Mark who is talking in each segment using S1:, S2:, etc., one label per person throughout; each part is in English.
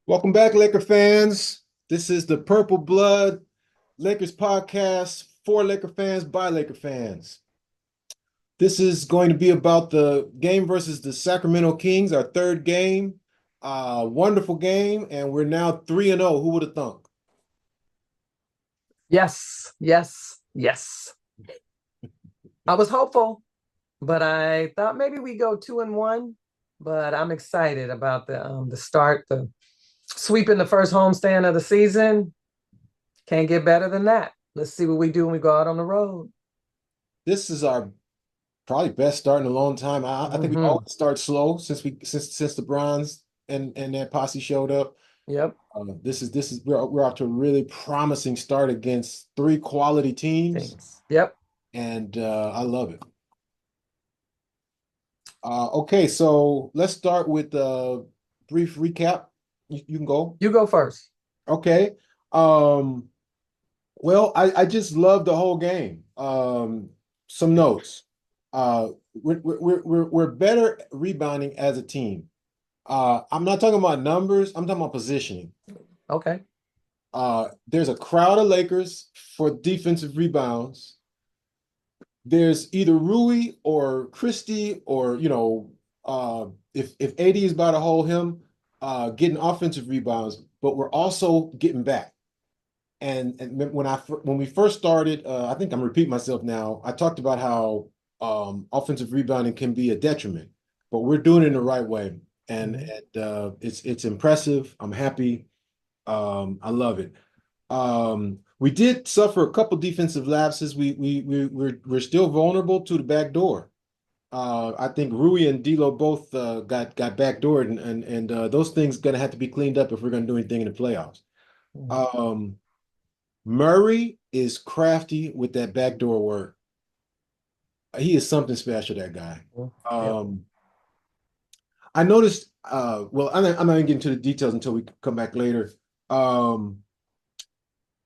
S1: Welcome back, Laker fans. This is the Purple Blood Lakers podcast for Laker fans by Laker fans. This is going to be about the game versus the Sacramento Kings, our third game. Wonderful game, and we're now 3-0. Who would have thunk?
S2: Yes, yes, yes. I was hopeful, but I thought maybe we go 2-1. But I'm excited about the start, the sweeping the first homestand of the season. Can't get better than that. Let's see what we do when we go out on the road.
S1: This is our probably best start in a long time. I think we
S2: Hmm.
S1: always start slow since the Bronze and that posse showed up.
S2: Yep.
S1: This is we're off to a really promising start against three quality teams,
S2: Things. Yep.
S1: and I love it. Okay, so let's start with a brief recap. You can go.
S2: You go first.
S1: Okay. Um, well, I just love the whole game. Some notes. We're better rebounding as a team. I'm not talking about numbers. I'm talking about positioning.
S2: Okay.
S1: There's a crowd of Lakers for defensive rebounds. There's either Rui or Christie or if AD is about to hold him, getting offensive rebounds, but we're also getting back. And when we first started, I think I'm repeating myself now. I talked about how offensive rebounding can be a detriment, but we're doing it in the right way, and
S2: Mhm.
S1: it's impressive. I'm happy. I love it. We did suffer a couple defensive lapses. We're still vulnerable to the back door. I think Rui and D'Lo both got backdoored, and those things gonna have to be cleaned up if we're gonna do anything in the playoffs.
S2: Mhm.
S1: Um, Murray is crafty with that backdoor work. He is something special, that guy.
S2: Yep.
S1: Um, I noticed. Well, I'm not gonna get into the details until we come back later. Um,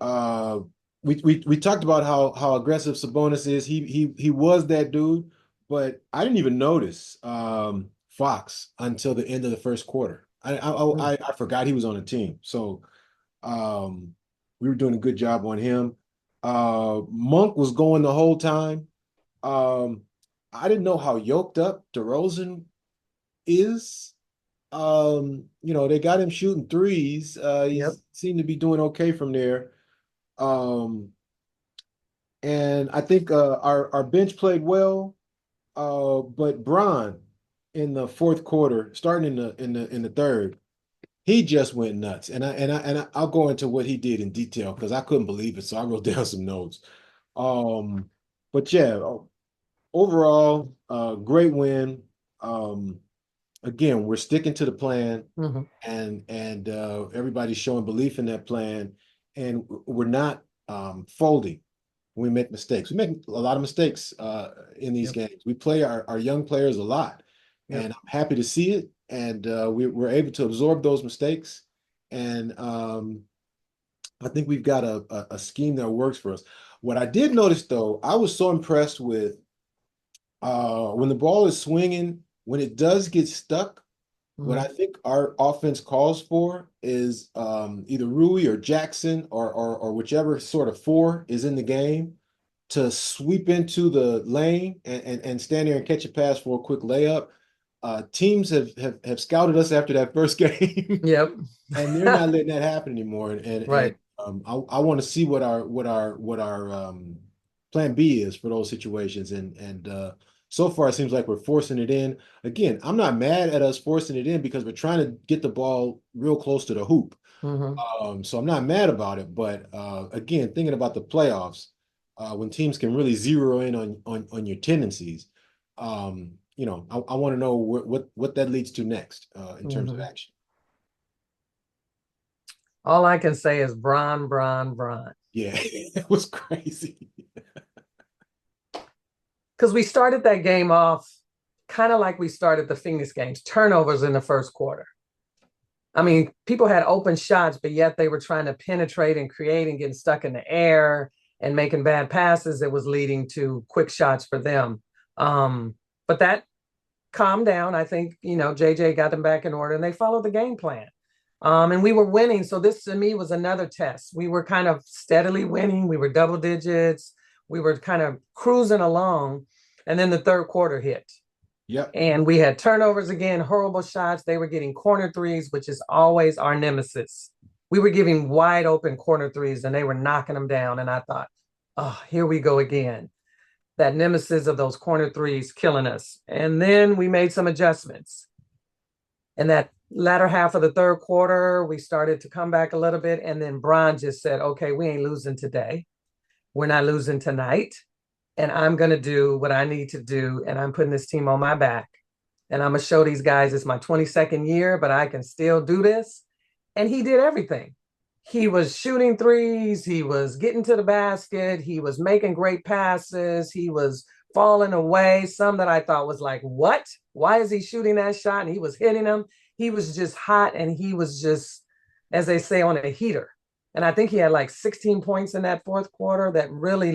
S1: Uh, we talked about how aggressive Sabonis is. He was that dude, but I didn't even notice Fox until the end of the first quarter.
S2: Mm.
S1: I forgot he was on the team. So um, we were doing a good job on him. Monk was going the whole time. Um, I didn't know how yoked up DeRozan is. They got him shooting threes.
S2: Yep.
S1: He's seemed to be doing okay from there. Um, and I think our bench played well, but Bron in the fourth quarter, starting in the third, he just went nuts. I'll go into what he did in detail because I couldn't believe it, so I wrote down some notes. Um, but yeah, overall, great win. Um, again, we're sticking to the plan,
S2: Hmm.
S1: and everybody's showing belief in that plan, and we're not folding when we make mistakes. We make a lot of mistakes in these
S2: Yep.
S1: games. We play our young players a lot,
S2: Yep.
S1: and I'm happy to see it. And we're able to absorb those mistakes. And I think we've got a scheme that works for us. What I did notice, though, I was so impressed with when the ball is swinging, when it does get stuck. What I
S2: Hmm.
S1: think our offense calls for is either Rui or Jackson or whichever sort of four is in the game to sweep into the lane and stand there and catch a pass for a quick layup. Teams have scouted us after that first game,
S2: Yep.
S1: and they're not letting that happen anymore. And
S2: Right.
S1: I want to see what our plan B is for those situations. And so far it seems like we're forcing it in. Again, I'm not mad at us forcing it in because we're trying to get the ball real close to the hoop.
S2: Hmm.
S1: So I'm not mad about it. But again, thinking about the playoffs, when teams can really zero in on your tendencies, I want to know what that leads to next in terms of
S2: Hmm.
S1: action.
S2: All I can say is Bron, Bron, Bron.
S1: Yeah, it was crazy.
S2: Because we started that game off kind of like we started the Phoenix games, turnovers in the first quarter. I mean, people had open shots, but yet they were trying to penetrate and create and getting stuck in the air and making bad passes that was leading to quick shots for them. But that calmed down. I think, JJ got them back in order and they followed the game plan. And we were winning. So this to me was another test. We were kind of steadily winning. We were double digits. We were kind of cruising along. And then the third quarter hit.
S1: Yep.
S2: And we had turnovers again, horrible shots. They were getting corner threes, which is always our nemesis. We were giving wide open corner threes and they were knocking them down. And I thought, oh, here we go again. That nemesis of those corner threes killing us. And then we made some adjustments. And that latter half of the third quarter, we started to come back a little bit. And then Bron just said, okay, we ain't losing today. We're not losing tonight. And I'm going to do what I need to do. And I'm putting this team on my back. And I'm going to show these guys it's my 22nd year, but I can still do this. And he did everything. He was shooting threes. He was getting to the basket. He was making great passes. He was falling away. Some that I thought was like, what? Why is he shooting that shot? And he was hitting them. He was just hot. And he was just, as they say, on a heater. And I think he had like 16 points in that fourth quarter that really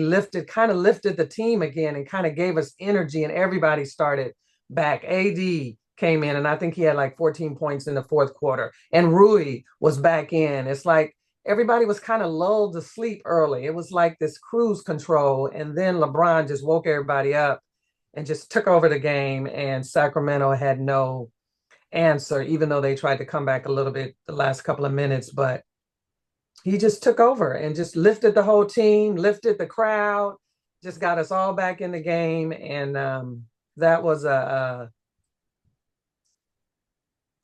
S2: kind of lifted the team again and kind of gave us energy. And everybody started back. AD came in, and I think he had like 14 points in the fourth quarter. And Rui was back in. It's like everybody was kind of lulled to sleep early. It was like this cruise control. And then LeBron just woke everybody up and just took over the game. And Sacramento had no answer, even though they tried to come back a little bit the last couple of minutes. But he just took over and just lifted the whole team, lifted the crowd, just got us all back in the game. And that was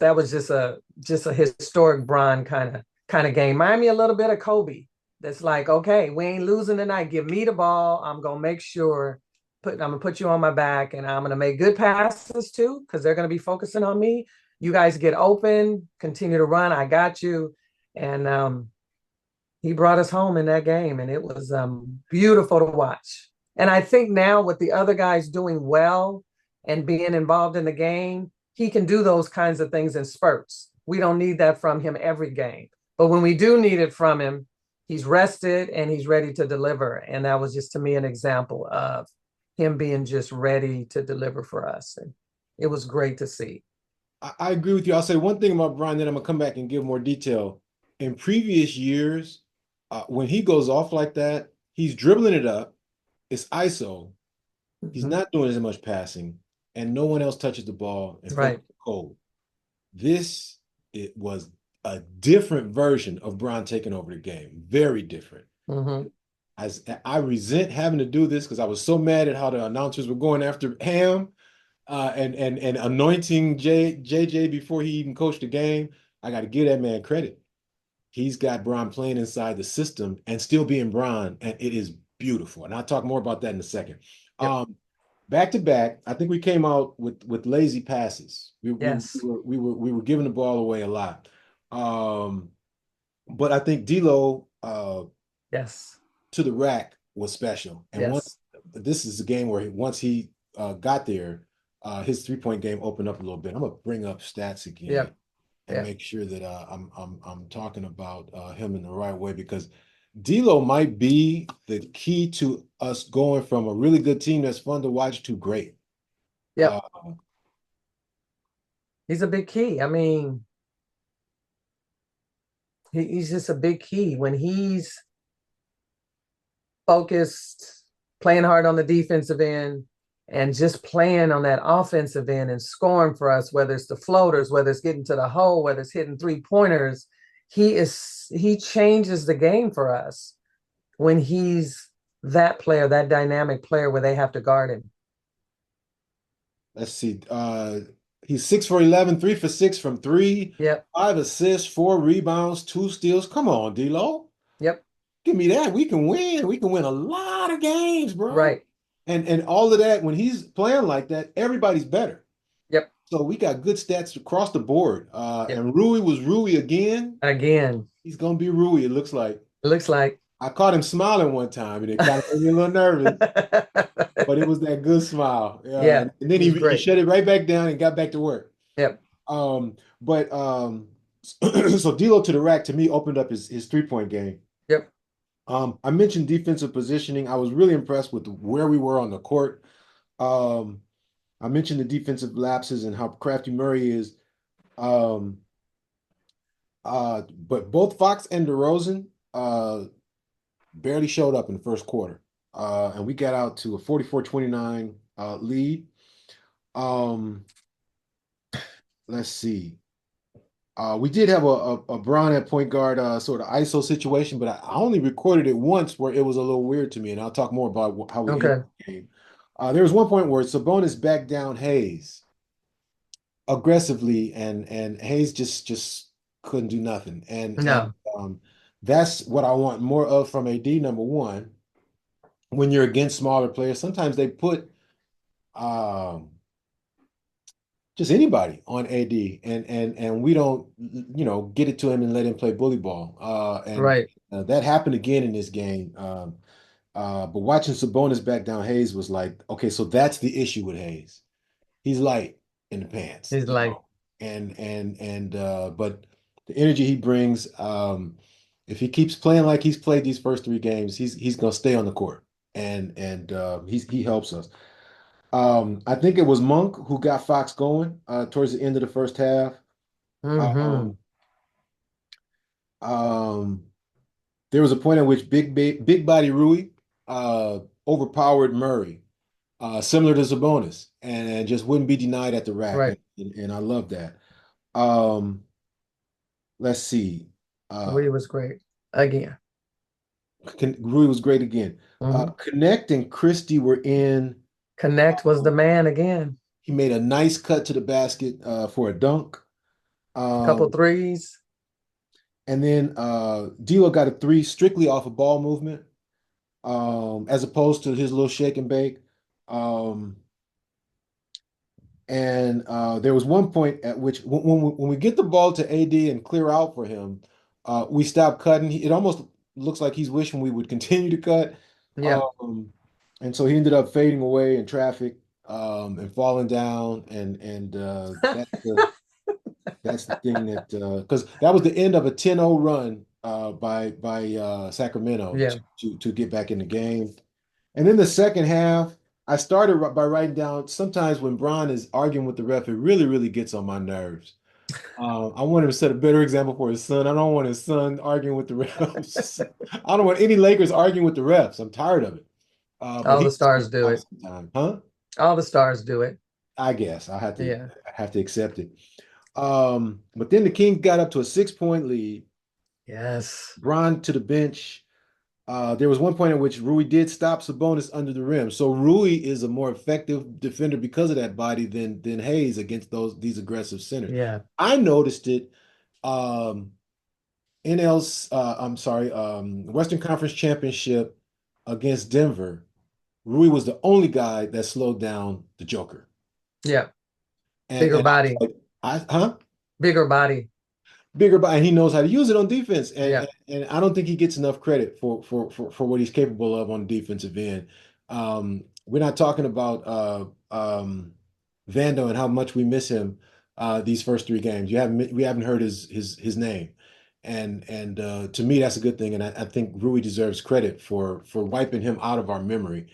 S2: that was just a historic Bron kind of game. Remind me a little bit of Kobe. That's like, okay, we ain't losing tonight. Give me the ball. I'm gonna make sure I'm gonna put you on my back, and I'm gonna make good passes too, because they're gonna be focusing on me. You guys get open, continue to run. I got you. And he brought us home in that game, and it was beautiful to watch. And I think now with the other guys doing well and being involved in the game, he can do those kinds of things in spurts. We don't need that from him every game. But when we do need it from him, he's rested and he's ready to deliver. And that was just to me an example of him being just ready to deliver for us. And it was great to see.
S1: I agree with you. I'll say one thing about Brian, then I'm gonna come back and give more detail. In previous years, when he goes off like that, he's dribbling it up. It's ISO. He's
S2: Mhm.
S1: not doing as much passing, and no one else touches the ball and
S2: Right.
S1: focuses cold. This it was a different version of Bron taking over the game. Very different.
S2: Hmm.
S1: As I resent having to do this because I was so mad at how the announcers were going after Ham and anointing JJ before he even coached the game. I got to give that man credit. He's got Bron playing inside the system and still being Bron, and it is beautiful. And I'll talk more about that in a second.
S2: Yep.
S1: Back to back, I think we came out with lazy passes.
S2: Yes.
S1: We were giving the ball away a lot. Um, but I think D'Lo
S2: Yes.
S1: to the rack was special. And once
S2: Yes.
S1: this is a game where once he got there, his 3-point game opened up a little bit. I'm gonna bring up stats again
S2: Yep.
S1: and
S2: Yep.
S1: make sure that I'm talking about him in the right way because D'Lo might be the key to us going from a really good team that's fun to watch to great. Uh,
S2: Yep. He's a big key. I mean, he's just a big key when he's focused, playing hard on the defensive end, and just playing on that offensive end and scoring for us, whether it's the floaters, whether it's getting to the hole, whether it's hitting 3-pointers. He changes the game for us when he's that player, that dynamic player where they have to guard him.
S1: let's see. He's 6 for 11, 3 for 6 from three,
S2: Yep.
S1: 5 assists, 4 rebounds, 2 steals. Come on, D'Lo.
S2: Yep.
S1: Give me that. We can win. We can win a lot of games, bro.
S2: Right.
S1: And all of that, when he's playing like that, everybody's better.
S2: Yep.
S1: So we got good stats across the board.
S2: Yep.
S1: And Rui was Rui again.
S2: Again,
S1: He's gonna be Rui, it looks like.
S2: it looks like.
S1: I caught him smiling one time, and it kind of made me a little nervous, but it was that good smile.
S2: Yeah,
S1: And then
S2: he's
S1: he
S2: great.
S1: shut it right back down and got back to work.
S2: Yep.
S1: But so D'Lo to the rack to me opened up his 3-point game.
S2: Yep.
S1: I mentioned defensive positioning. I was really impressed with where we were on the court. Um, I mentioned the defensive lapses and how crafty Murray is. Um, But both Fox and DeRozan barely showed up in the first quarter. And we got out to a 44-29 lead. Um, let's see. We did have a Bron at point guard sort of ISO situation, but I only recorded it once where it was a little weird to me, and I'll talk more about how we ended
S2: Okay.
S1: the game. There was one point where Sabonis backed down Hayes aggressively, and Hayes just couldn't do nothing. And
S2: No.
S1: that's what I want more of from AD. Number one, when you're against smaller players, sometimes they put um, just anybody on AD, and we don't, get it to him and let him play bully ball. And
S2: Right.
S1: that happened again in this game. But watching Sabonis back down Hayes was like, okay, so that's the issue with Hayes. He's light in the pants,
S2: He's like,
S1: but the energy he brings, if he keeps playing like he's played these first three games, he's gonna stay on the court, and he helps us. I think it was Monk who got Fox going towards the end of the first half.
S2: mm-hmm.
S1: Um, um, there was a point at which big body Rui overpowered Murray, similar to Sabonis, and just wouldn't be denied at the rack,
S2: Right.
S1: and I love that. Um, let's see.
S2: Rui was great. Again.
S1: Rui was great again.
S2: Hmm.
S1: Connect and Christie were in.
S2: Connect was the man again.
S1: He made a nice cut to the basket for a dunk.
S2: Couple
S1: Um,
S2: threes.
S1: and then D'Lo got a three strictly off of ball movement, as opposed to his little shake and bake. Um, and there was one point at which when we get the ball to AD and clear out for him, we stop cutting. It almost looks like he's wishing we would continue to cut.
S2: Yeah.
S1: Um, and so he ended up fading away in traffic, and falling down, and that's the thing that because that was the end of a 10-0 run by Sacramento
S2: Yeah.
S1: to get back in the game. And then the second half, I started by writing down sometimes when Bron is arguing with the ref, it really, really gets on my nerves. I want him to set a better example for his son. I don't want his son arguing with the refs. I don't want any Lakers arguing with the refs. I'm tired of it. But
S2: All the
S1: he
S2: stars do it.
S1: sometimes, huh?
S2: All the stars do it.
S1: I guess
S2: Yeah.
S1: I have to accept it. But then the Kings got up to a 6-point lead.
S2: Yes.
S1: Bron to the bench. There was one point at which Rui did stop Sabonis under the rim. So Rui is a more effective defender because of that body than Hayes against these aggressive centers.
S2: Yeah.
S1: I noticed it. I'm sorry, Western Conference Championship against Denver. Rui was the only guy that slowed down the Joker.
S2: Yeah.
S1: And
S2: Bigger
S1: and I was
S2: body.
S1: like, huh?
S2: Bigger body.
S1: Bigger, but and he knows how to use it on defense.
S2: Yeah.
S1: And I don't think he gets enough credit for what he's capable of on the defensive end. We're not talking about Vando and how much we miss him these first three games. We haven't heard his name. And to me that's a good thing. And I think Rui deserves credit for wiping him out of our memory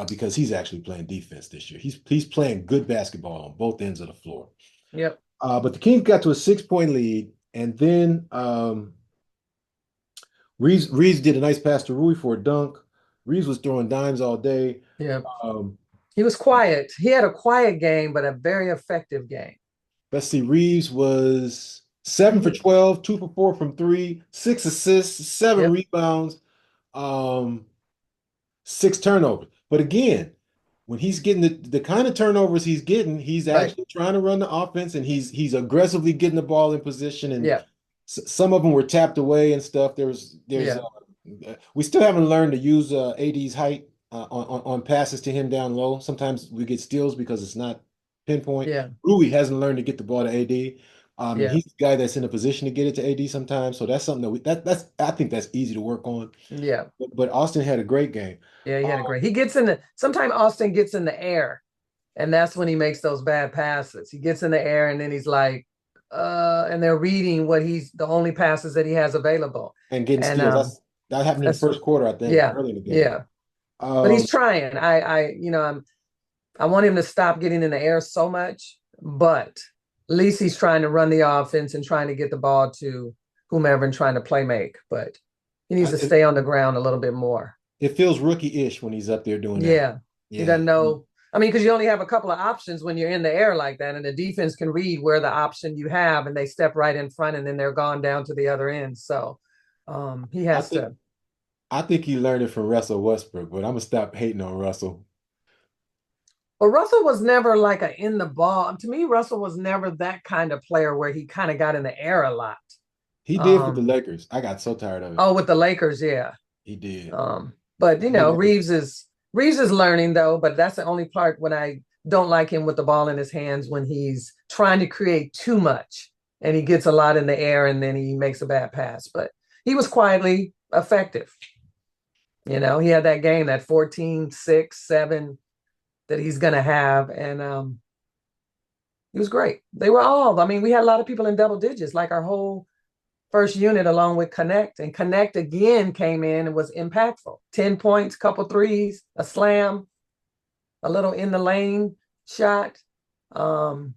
S1: because he's actually playing defense this year. He's playing good basketball on both ends of the floor.
S2: Yep.
S1: But the Kings got to a 6-point lead, and then Reeves did a nice pass to Rui for a dunk. Reeves was throwing dimes all day.
S2: Yep.
S1: Um,
S2: He was quiet. He had a quiet game, but a very effective game.
S1: let's see, Reeves was 7 for
S2: He,
S1: 12, 2 for 4 from three, 6 assists, seven
S2: yep.
S1: rebounds, um, 6 turnovers. But again, when he's getting the kind of turnovers he's getting, he's
S2: Right.
S1: actually trying to run the offense and he's aggressively getting the ball in position. And
S2: Yeah.
S1: some of them were tapped away and stuff. There's
S2: Yeah.
S1: we still haven't learned to use AD's height on passes to him down low. Sometimes we get steals because it's not pinpoint.
S2: Yeah.
S1: Rui hasn't learned to get the ball to AD. And
S2: Yeah.
S1: he's the guy that's in a position to get it to AD sometimes. So that's something that's I think that's easy to work on.
S2: Yeah.
S1: But Austin had a great game.
S2: Yeah. He had a
S1: Um,
S2: great. He gets in the. Sometimes Austin gets in the air, and that's when he makes those bad passes. He gets in the air, and then he's like, and they're reading what he's the only passes that he has available,
S1: and getting
S2: and
S1: steals. That happened in the
S2: that's
S1: first quarter, I think,
S2: yeah,
S1: early in the game.
S2: yeah. But
S1: Um,
S2: he's trying. I want him to stop getting in the air so much, but at least he's trying to run the offense and trying to get the ball to whomever and trying to play make, but he needs
S1: I,
S2: to
S1: it,
S2: stay on the ground a little bit more.
S1: it feels rookie-ish when he's up there doing that.
S2: Yeah. He
S1: Yeah.
S2: doesn't know. I mean, because you only have a couple of options when you're in the air like that, and the defense can read where the option you have, and they step right in front, and then they're gone down to the other end. So he
S1: I
S2: has
S1: think
S2: to.
S1: I think he learned it from Russell Westbrook, but I'm gonna stop hating on Russell.
S2: But Russell was never like a in the ball. To me, Russell was never that kind of player where he kind of got in the air a lot.
S1: He did for the
S2: Um,
S1: Lakers. I got so tired of it.
S2: oh, with the Lakers, yeah.
S1: He did.
S2: But
S1: Nobody could-
S2: Reeves is learning though, but that's the only part when I don't like him with the ball in his hands when he's trying to create too much and he gets a lot in the air and then he makes a bad pass. But he was quietly effective. He had that game, that 14, 6, 7 that he's gonna have. And he was great. I mean, we had a lot of people in double digits, like our whole first unit along with Connect. And Connect again came in and was impactful. 10 points, couple threes, a slam, a little in the lane shot. Um,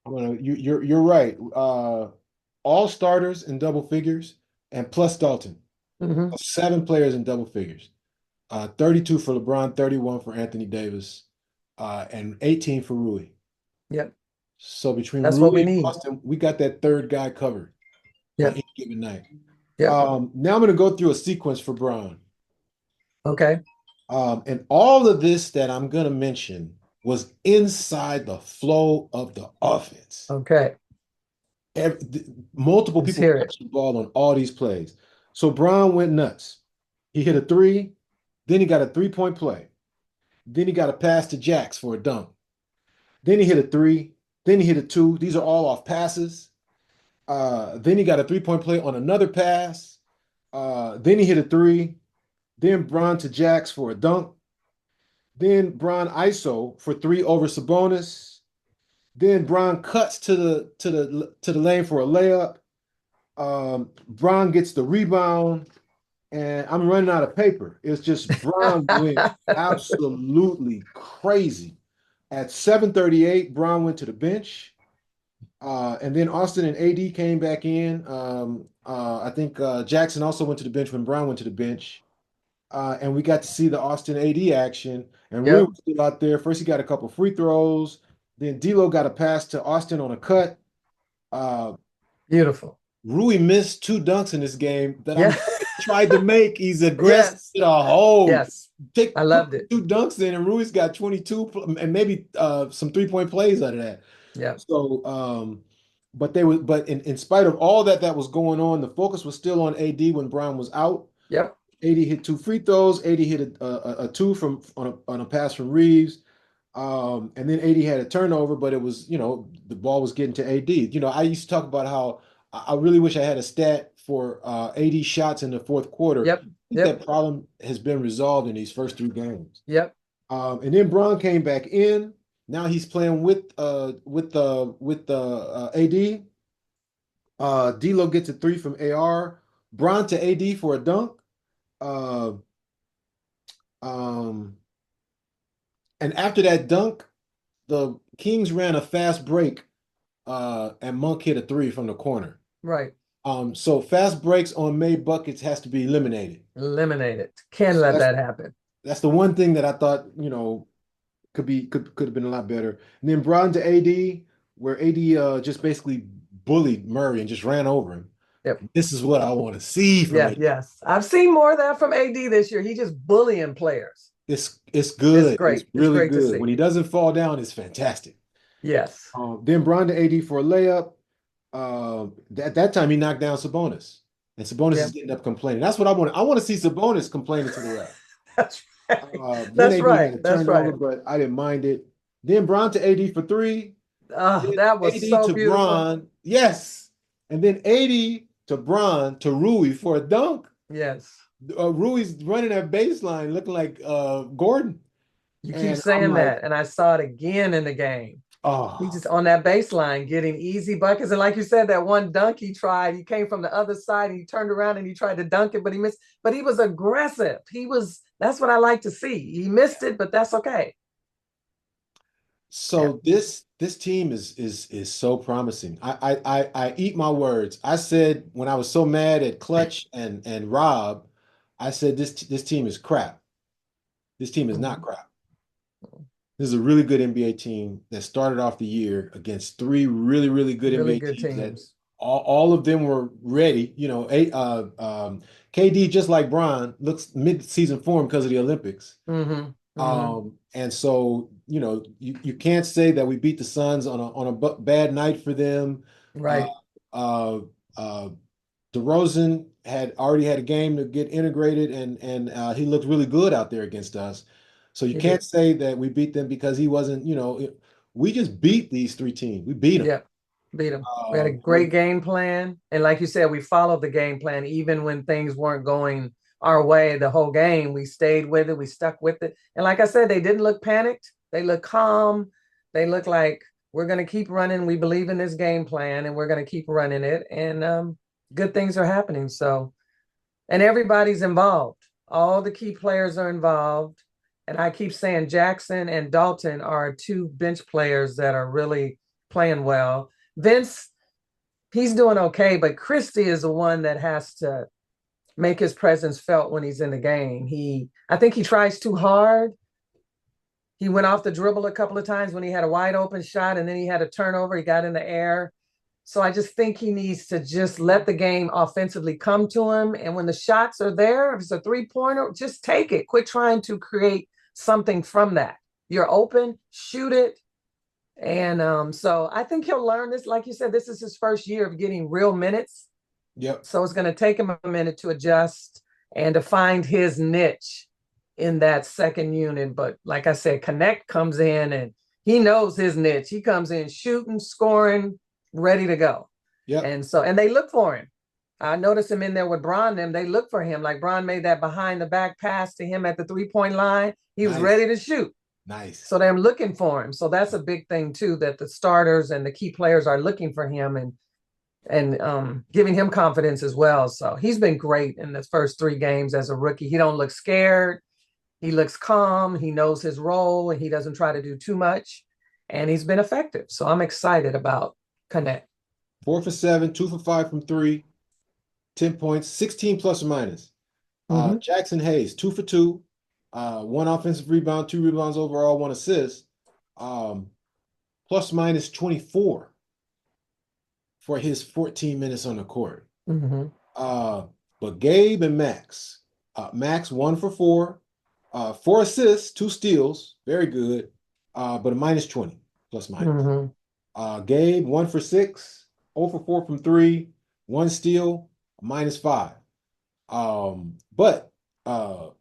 S1: you're right. All starters in double figures and plus Dalton.
S2: mhm.
S1: 7 players in double figures. 32 for LeBron, 31 for Anthony Davis, and 18 for Rui.
S2: Yep.
S1: So between
S2: That's what
S1: Rui
S2: we
S1: and
S2: need.
S1: Austin, we got that third guy covered on
S2: Yep.
S1: each given night.
S2: Yep.
S1: Now I'm going to go through a sequence for Bron.
S2: Okay.
S1: And all of this that I'm going to mention was inside the flow of the offense.
S2: Okay.
S1: Multiple
S2: Let's
S1: people
S2: hear it.
S1: touched the ball on all these plays. So Bron went nuts. He hit a three, then he got a 3-point play. Then he got a pass to Jax for a dunk. Then he hit a three. Then he hit a two. These are all off passes. Then he got a 3-point play on another pass. Then he hit a three. Then Bron to Jax for a dunk. Then Bron ISO for three over Sabonis. Then Bron cuts to the lane for a layup. Bron gets the rebound, and I'm running out of paper. It's just Bron went absolutely crazy. At 7:38, Bron went to the bench. And then Austin and AD came back in. I think Jackson also went to the bench when Brown went to the bench. And we got to see the Austin AD action. And Rui
S2: Yep.
S1: was still out there. First, he got a couple free throws. Then D'Lo got a pass to Austin on a cut. Uh,
S2: Beautiful.
S1: Rui missed 2 dunks in this game that
S2: Yeah.
S1: I'm tried to make. He's aggressive
S2: Yes.
S1: to the hole.
S2: Yes.
S1: Take
S2: I
S1: put
S2: loved it.
S1: 2 dunks in, and Rui's got 22 and maybe some 3-point plays out of that.
S2: Yep.
S1: So, but in spite of all that was going on, the focus was still on AD when Brown was out.
S2: Yep.
S1: AD hit 2 free throws. AD hit a two from on a pass from Reeves. And then AD had a turnover, but it was, the ball was getting to AD. I used to talk about how I really wish I had a stat for AD shots in the fourth quarter.
S2: Yep.
S1: I think
S2: Yep.
S1: that problem has been resolved in these first 3 games.
S2: Yep.
S1: And then Braun came back in. Now he's playing with AD. D'Lo gets a three from AR. Braun to AD for a dunk. Uh, um, and after that dunk, the Kings ran a fast break, and Monk hit a three from the corner.
S2: Right.
S1: So fast breaks on made buckets has to be eliminated.
S2: Eliminate it. Can't
S1: So
S2: let
S1: that's
S2: that happen.
S1: that's the one thing that I thought, could have been a lot better. And then Brown to AD, where AD just basically bullied Murray and just ran over him.
S2: Yep.
S1: This is what I want to see from
S2: Yeah,
S1: AD.
S2: yes. I've seen more of that from AD this year. He just bullying players.
S1: It's good. It's
S2: Great. It's
S1: really
S2: great to
S1: good.
S2: see.
S1: When he doesn't fall down, it's fantastic.
S2: Yes.
S1: Then Brown to AD for a layup. At that time, he knocked down Sabonis, and Sabonis
S2: Yeah.
S1: is getting up complaining. That's what I want. I want to see Sabonis complaining to the ref.
S2: That's right.
S1: Then
S2: That's
S1: AD had
S2: right.
S1: a
S2: That's
S1: turnover,
S2: right.
S1: but I didn't mind it. Then Brown to AD for three.
S2: Oh,
S1: Then
S2: that was
S1: AD
S2: so
S1: to
S2: beautiful.
S1: Bron, yes. And then AD to Bron to Rui for a dunk.
S2: Yes.
S1: Rui's running that baseline looking like Gordon.
S2: You keep
S1: And I'm
S2: saying
S1: like,
S2: that, and I saw it again in the game. He
S1: oh,
S2: just on that baseline getting easy buckets. And like you said, that one dunk he tried, he came from the other side and he turned around and he tried to dunk it, but he missed. But he was aggressive. That's what I like to see. He missed it, but that's okay.
S1: So this team is so promising. I eat my words. I said when I was so mad at Clutch and Rob, I said this team is crap. This team is not
S2: Mhm.
S1: crap. This is a really good NBA team that started off the year against three really good
S2: Really
S1: NBA
S2: good
S1: teams that
S2: teams.
S1: all of them were ready. KD, just like Bron, looks mid-season form because of the Olympics.
S2: Hmm. Hmm.
S1: And so, you can't say that we beat the Suns on a bad night for them. Uh,
S2: Right.
S1: uh, uh, DeRozan had already had a game to get integrated, and he looked really good out there against us. So you
S2: He
S1: can't
S2: did.
S1: say that we beat them because he wasn't, we just beat these three teams. We beat them.
S2: Yep. Beat them. We had a
S1: It was,
S2: great game plan. And like you said, we followed the game plan even when things weren't going our way the whole game. We stayed with it. We stuck with it. And like I said, they didn't look panicked. They looked calm. They looked like we're going to keep running. We believe in this game plan and we're going to keep running it. And good things are happening. So, and everybody's involved. All the key players are involved. And I keep saying Jackson and Dalton are two bench players that are really playing well. Vince, he's doing okay, but Christie is the one that has to make his presence felt when he's in the game. I think he tries too hard. He went off the dribble a couple of times when he had a wide open shot and then he had a turnover. He got in the air. So I just think he needs to just let the game offensively come to him. And when the shots are there, if it's a 3-pointer, just take it. Quit trying to create something from that. You're open, shoot it. And so I think he'll learn this. Like you said, this is his first year of getting real minutes.
S1: yep,
S2: So it's going to take him a minute to adjust and to find his niche in that second unit. But like I said, Connect comes in and he knows his niche. He comes in shooting, scoring, ready to go.
S1: yep,
S2: And they look for him. I noticed him in there with Bron. They look for him. Like Bron made that behind the back pass to him at the 3-point line. He was
S1: nice,
S2: ready to shoot.
S1: nice.
S2: So they're looking for him. So that's a big thing too, that the starters and the key players are looking for him and giving him confidence as well. So he's been great in the first 3 games as a rookie. He don't look scared. He looks calm. He knows his role and he doesn't try to do too much. And he's been effective. So I'm excited about Connect.
S1: 4 for 7, 2 for 5 from three, 10 points, 16 plus or minus.
S2: Mm-hmm.
S1: Jackson Hayes, 2 for 2, one offensive rebound, 2 rebounds overall, 1 assist, plus minus 24 for his 14 minutes on the court.
S2: Mm-hmm.
S1: Uh, but Gabe and Max, Max 1 for 4, 4 assists, 2 steals, very good, but a minus 20 plus minus.
S2: Mm-hmm.
S1: Gabe 1 for 6, 0 for 4 from three, 1 steal, -5. But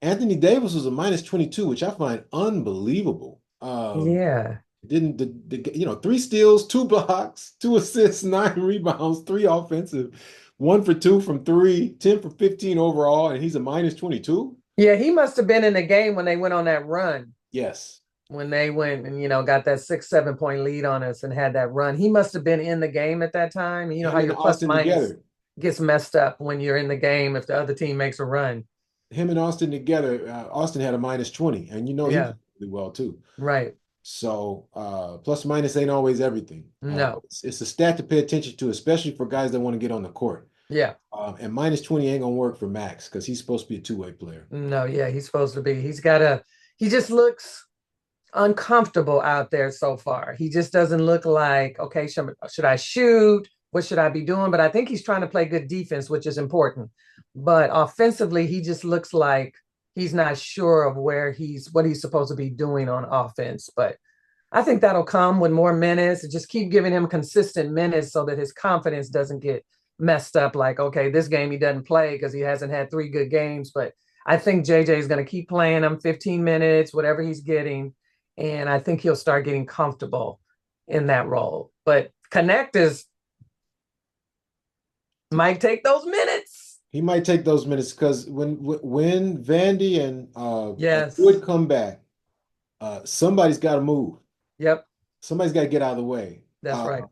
S1: Anthony Davis was a -22, which I find unbelievable.
S2: Yeah.
S1: Didn't 3 steals, 2 blocks, 2 assists, 9 rebounds, 3 offensive, 1 for 2 from three, 10 for 15 overall, and he's a -22.
S2: Yeah, he must have been in the game when they went on that run.
S1: Yes,
S2: When they went and got that 6, 7 point lead on us and had that run. He must have been in the game at that time. You know how
S1: him and
S2: your plus
S1: Austin
S2: minus
S1: together.
S2: gets messed up when you're in the game if the other team makes a run.
S1: Him and Austin together. Austin had a -20, and he was
S2: Yeah,
S1: really well too.
S2: right.
S1: So plus minus ain't always everything.
S2: No.
S1: It's a stat to pay attention to, especially for guys that want to get on the court.
S2: Yeah.
S1: And -20 ain't gonna work for Max because he's supposed to be a two-way player.
S2: No, yeah, he's supposed to be. He just looks uncomfortable out there so far. He just doesn't look like, okay, should I shoot? What should I be doing? But I think he's trying to play good defense, which is important. But offensively, he just looks like he's not sure of what he's supposed to be doing on offense. But I think that'll come with more minutes. Just keep giving him consistent minutes so that his confidence doesn't get messed up. Like, okay, this game he doesn't play because he hasn't had 3 good games. But I think JJ is going to keep playing him 15 minutes, whatever he's getting. And I think he'll start getting comfortable in that role. But Connect might take those minutes.
S1: He might take those minutes because when Vandy and
S2: Yes.
S1: Wood come back, somebody's got to move.
S2: Yep.
S1: Somebody's got to get out of the way.
S2: That's right.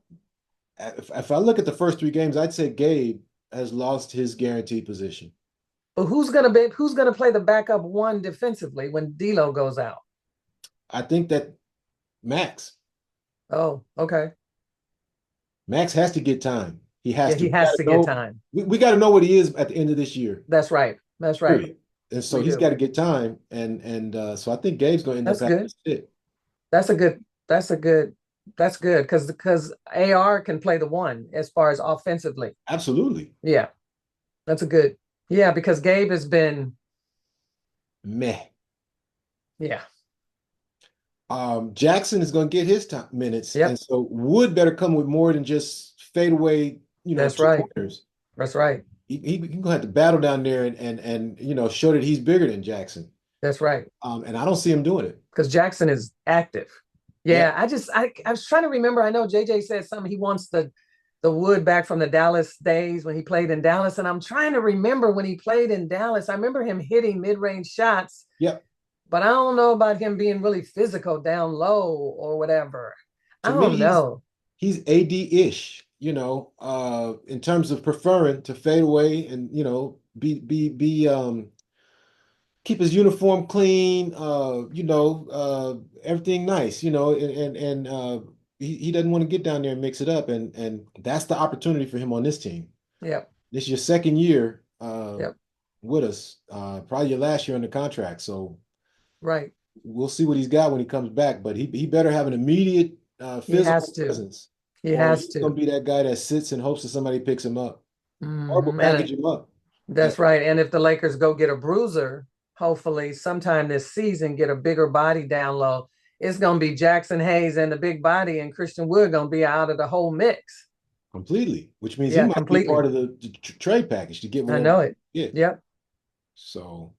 S1: If I look at the first 3 games, I'd say Gabe has lost his guaranteed position.
S2: But who's gonna play the backup one defensively when D'Lo goes out?
S1: I think that Max.
S2: Oh, okay.
S1: Max has to get time. He has
S2: Yeah,
S1: to.
S2: he
S1: We
S2: has
S1: got to
S2: to get
S1: know.
S2: time.
S1: We got to know what he is at the end of this year.
S2: That's right. That's right.
S1: Period. And so
S2: We
S1: he's
S2: do.
S1: got to get time, and so I think Gabe's going to end up
S2: That's
S1: having to
S2: good.
S1: sit.
S2: That's a good. That's a good. That's good because AR can play the one as far as offensively.
S1: Absolutely.
S2: Yeah, that's a good. Yeah, because Gabe has been.
S1: Meh.
S2: Yeah.
S1: Jackson is going to get his time minutes, and
S2: Yep.
S1: so Wood better come with more than just fade away,
S2: That's
S1: two
S2: right.
S1: pointers.
S2: That's right.
S1: He gonna have to battle down there and show that he's bigger than Jackson.
S2: That's right.
S1: And I don't see him doing it.
S2: Because Jackson is active.
S1: Yep.
S2: Yeah, I was trying to remember. I know JJ said something. He wants the Wood back from the Dallas days when he played in Dallas, and I'm trying to remember when he played in Dallas. I remember him hitting mid-range shots,
S1: Yep.
S2: but I don't know about him being really physical down low or whatever. I
S1: To me,
S2: don't know.
S1: he's AD-ish, in terms of preferring to fade away and be keep his uniform clean, everything nice, and he doesn't want to get down there and mix it up, and that's the opportunity for him on this team.
S2: Yep.
S1: This is your second year
S2: Yep.
S1: with us, probably your last year under contract, so
S2: Right.
S1: we'll see what he's got when he comes back. But he better have an immediate
S2: He has
S1: physical
S2: to.
S1: presence,
S2: He
S1: or
S2: has
S1: he's gonna
S2: to.
S1: be that guy that sits and hopes that somebody picks him up, or will
S2: And
S1: package him up.
S2: that's right. And if the Lakers go get a bruiser, hopefully sometime this season, get a bigger body down low, it's going to be Jackson Hayes and the big body, and Christian Wood going to be out of the whole mix.
S1: Completely, which means he
S2: Yeah,
S1: might be part
S2: completely.
S1: of the trade package to get
S2: I
S1: whatever
S2: know it.
S1: he gets.
S2: Yep.
S1: So,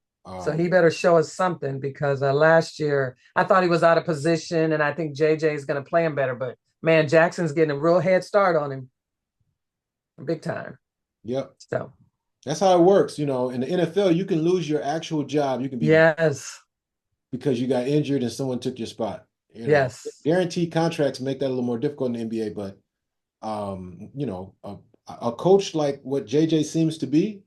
S2: So he better show us something because last year I thought he was out of position, and I think JJ is going to play him better. But man, Jackson's getting a real head start on him, big time.
S1: yep,
S2: So
S1: that's how it works. In the NFL, you can lose your actual job. You can be
S2: yes,
S1: because you got injured and someone took your spot.
S2: yes,
S1: Guaranteed contracts make that a little more difficult in the NBA, but a coach like what JJ seems to be,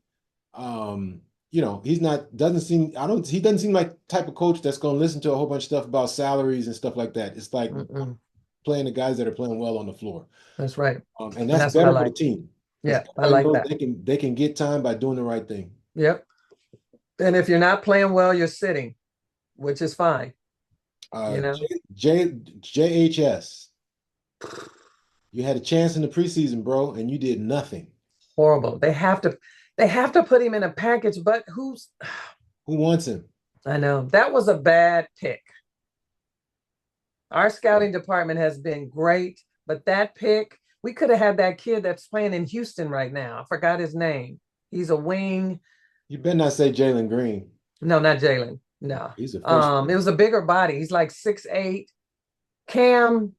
S1: he's not doesn't seem I don't he doesn't seem like type of coach that's going to listen to a whole bunch of stuff about salaries and stuff like that. It's like
S2: mm-mm.
S1: playing the guys that are playing well on the floor,
S2: That's right.
S1: and
S2: And
S1: that's
S2: that's what I
S1: better for the
S2: like.
S1: team because
S2: Yeah, I
S1: everybody
S2: like
S1: knows
S2: that.
S1: they can get time by doing the right thing.
S2: Yep. And if you're not playing well, you're sitting, which is fine.
S1: Uh,
S2: You know,
S1: JHS, you had a chance in the preseason, bro, and you did nothing.
S2: horrible. They have to put him in a package, but who's
S1: Who wants him?
S2: I know that was a bad pick. Our scouting department has been great, but that pick, we could have had that kid that's playing in Houston right now. I forgot his name. He's a wing.
S1: You better not say Jalen Green.
S2: No, not Jalen. No.
S1: He's a first
S2: It
S1: round.
S2: was a bigger body. He's like 6'8". Cam,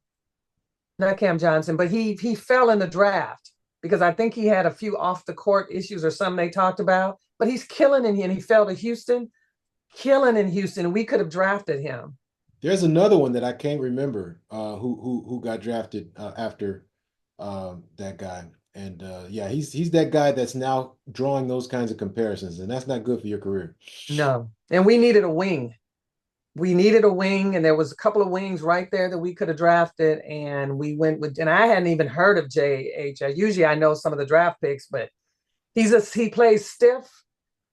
S2: not Cam Johnson, but he fell in the draft because I think he had a few off the court issues or something they talked about. But he's killing in here, and he fell to Houston, killing in Houston. We could have drafted him.
S1: There's another one that I can't remember who got drafted after that guy. And yeah, he's that guy that's now drawing those kinds of comparisons, and that's not good for your career.
S2: No, and we needed a wing. We needed a wing, and there was a couple of wings right there that we could have drafted, and we went with. And I hadn't even heard of JH. Usually, I know some of the draft picks, but he plays stiff.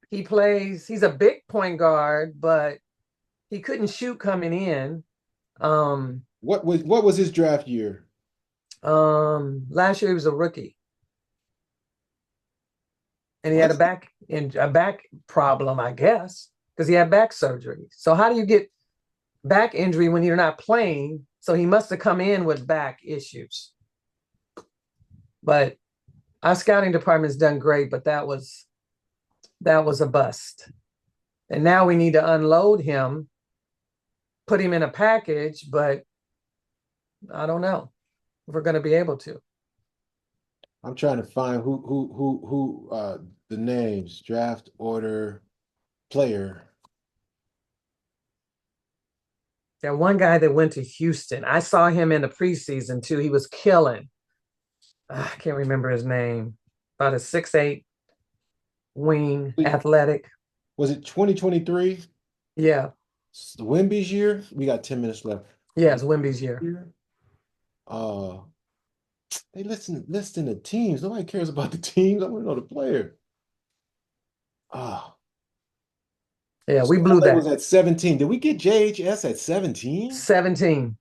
S2: He's a big point guard, but he couldn't shoot coming in. Um,
S1: What was his draft year?
S2: Last year he was a rookie, and he
S1: Well,
S2: had a back problem, I guess, because he had back surgery. So how do you get back injury when you're not playing? So he must have come in with back issues. But our scouting department's done great, but that was a bust. And now we need to unload him, put him in a package, but I don't know if we're going to be able to.
S1: I'm trying to find who the names, draft order, player.
S2: That one guy that went to Houston, I saw him in the preseason too. He was killing. I can't remember his name. About a 6'8" wing, athletic.
S1: Was it 2023?
S2: Yeah.
S1: The Wimby's year? We got 10 minutes left.
S2: Yeah, it's Wimby's year.
S1: Year? Uh, they listing the teams. Nobody cares about the teams. I want to know the player. Ah,
S2: Yeah, we
S1: so
S2: blew
S1: LA was
S2: that.
S1: at 17. Did we get JHS at 17?
S2: 17.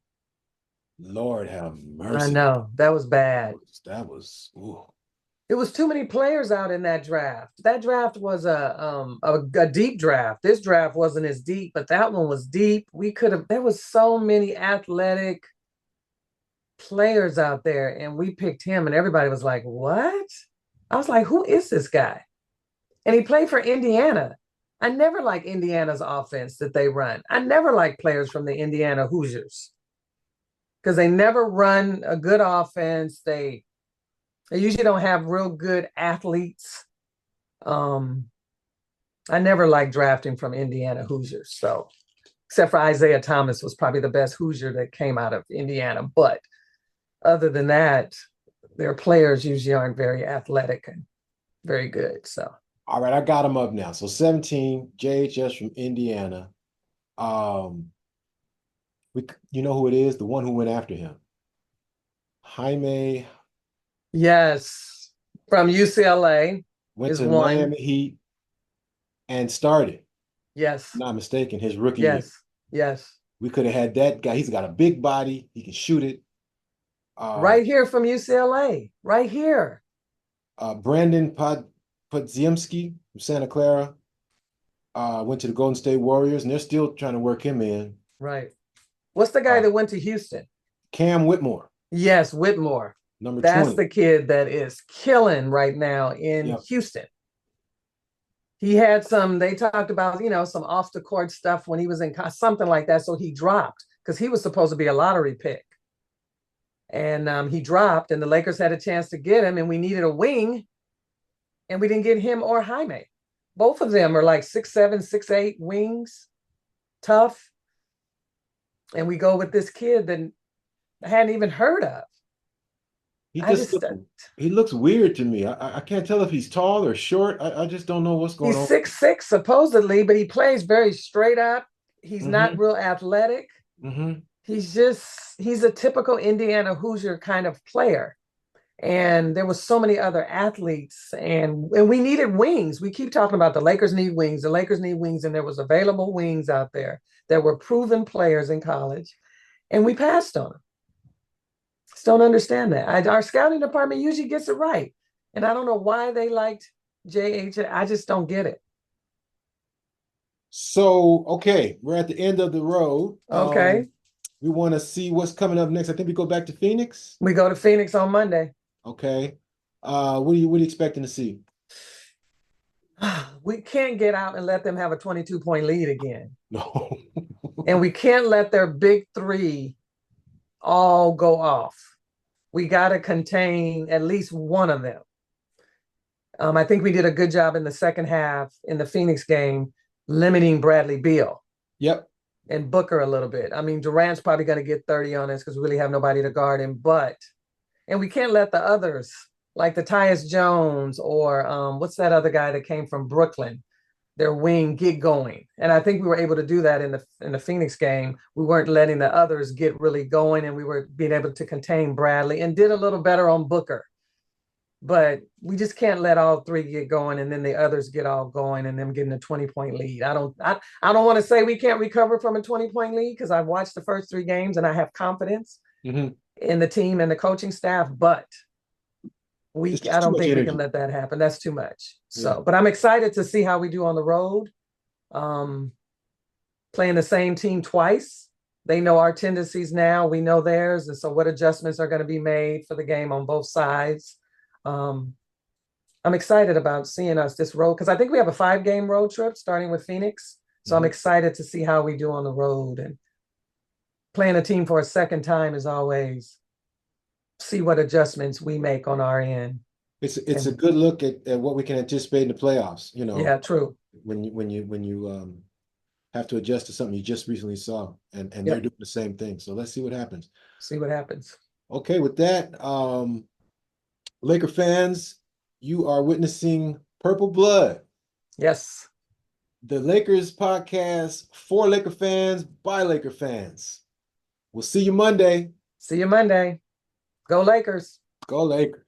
S1: Lord have
S2: I
S1: mercy.
S2: know. That was bad.
S1: Ooh.
S2: It was too many players out in that draft. That draft was a deep draft. This draft wasn't as deep, but that one was deep. We could have, there was so many athletic players out there, and we picked him, and everybody was like, "What?" I was like, "Who is this guy?" And he played for Indiana. I never like Indiana's offense that they run. I never like players from the Indiana Hoosiers because they never run a good offense. They usually don't have real good athletes. Um, I never liked drafting from Indiana Hoosiers. So, except for Isaiah Thomas was probably the best Hoosier that came out of Indiana. But other than that, their players usually aren't very athletic and very good. So,
S1: All right, I got him up now. So 17, JHS from Indiana. Um, you know who it is? The one who went after him. Jaime
S2: yes, from UCLA
S1: went
S2: is
S1: to
S2: one.
S1: Miami Heat and started,
S2: Yes,
S1: not mistaken, his rookie year.
S2: yes, yes.
S1: We could have had that guy. He's got a big body. He can shoot it. Uh,
S2: Right here from UCLA, right here.
S1: Brandon Podziemski from Santa Clara went to the Golden State Warriors, and they're still trying to work him in.
S2: Right. What's the guy
S1: Uh,
S2: that went to Houston?
S1: Cam Whitmore,
S2: Yes, Whitmore.
S1: number
S2: That's
S1: 20.
S2: the kid that is killing right now in
S1: Yep.
S2: Houston. He had some, they talked about, some off the court stuff when he was in something like that. So he dropped because he was supposed to be a lottery pick. And he dropped, and the Lakers had a chance to get him, and we needed a wing, and we didn't get him or Jaime. Both of them are like 6'7", 6'8" wings, tough. And we go with this kid that I hadn't even heard of.
S1: He
S2: I
S1: just
S2: just,
S1: look, he looks weird to me. I can't tell if he's tall or short. I just don't know what's going
S2: he's
S1: on.
S2: 6'6" supposedly, but he plays very straight up. He's not
S1: Hmm.
S2: real athletic.
S1: Hmm.
S2: He's a typical Indiana Hoosier kind of player. And there was so many other athletes, and we needed wings. We keep talking about the Lakers need wings, the Lakers need wings, and there was available wings out there that were proven players in college, and we passed on them. Just don't understand that. Our scouting department usually gets it right, and I don't know why they liked JH. I just don't get it.
S1: So, okay, we're at the end of the road.
S2: Okay,
S1: We want to see what's coming up next. I think we go back to Phoenix.
S2: we go to Phoenix on Monday.
S1: Okay. What are you expecting to see?
S2: We can't get out and let them have a 22-point lead again,
S1: No.
S2: and we can't let their big three all go off. We got to contain at least one of them. I think we did a good job in the second half in the Phoenix game, limiting Bradley Beal
S1: Yep.
S2: and Booker a little bit. I mean, Durant's probably going to get 30 on us because we really have nobody to guard him. And we can't let the others, like the Tyus Jones or what's that other guy that came from Brooklyn, their wing get going. And I think we were able to do that in the Phoenix game. We weren't letting the others get really going, and we were being able to contain Bradley and did a little better on Booker. But we just can't let all three get going and then the others get all going and them getting a 20-point lead. I don't want to say we can't recover from a 20-point lead because I've watched the first three games and I have confidence
S1: Hmm.
S2: in the team and the coaching staff, but
S1: It's
S2: I
S1: just too
S2: don't
S1: much
S2: think we can
S1: energy.
S2: let that happen. That's too much.
S1: Yeah.
S2: So, but I'm excited to see how we do on the road. Um, Playing the same team twice. They know our tendencies now. We know theirs. And so what adjustments are going to be made for the game on both sides. Um, I'm excited about seeing us this road because I think we have a 5-game road trip starting with Phoenix. So I'm
S1: Hmm.
S2: excited to see how we do on the road, and playing a team for a second time is always see what adjustments we make on our end.
S1: It's a
S2: And
S1: good look at what we can anticipate in the playoffs,
S2: yeah, true.
S1: when you have to adjust to something you just recently saw, and they're
S2: Yep.
S1: doing the same thing. So let's see what happens.
S2: See what happens.
S1: Okay, with that, Laker fans, you are witnessing Purple Blood,
S2: Yes.
S1: the Lakers podcast for Laker fans by Laker fans. We'll see you Monday.
S2: See you Monday. Go Lakers.
S1: Go Lakers.